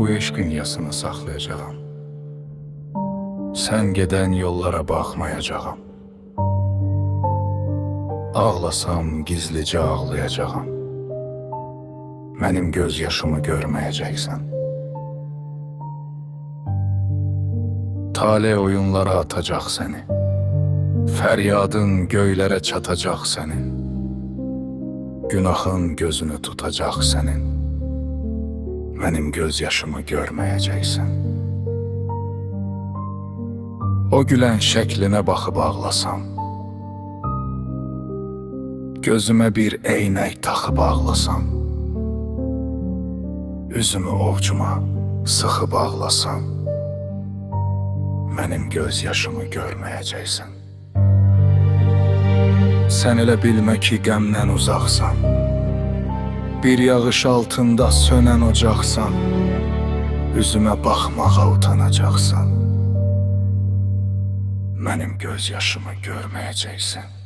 bu eşqin yasını saxlayacağam. Sən gedən yollara baxmayacağam. Ağlasam gizlicə ağlayacağam. Mənim göz yaşımı görməyəcəksən. Tale oyunlara atacaq səni. Fəryadın göylərə çatacaq sənin. Günahın gözünü tutacaq sənin. Mənim göz yaşımı görməyəcəksən. O gülən şəklinə baxıb ağlasam. Gözümə bir eynək taxıb ağlasam. Üzümü ovcuma sıxıb ağlasam. Mənim göz yaşımı görməyəcəksən. Sən elə bilmə ki qəmdən uzaqsan. Bir yağış altında sönən ocaqsan. Üzümə baxmağa utanacaqsan. Mənim göz yaşımı görməyəcəksən.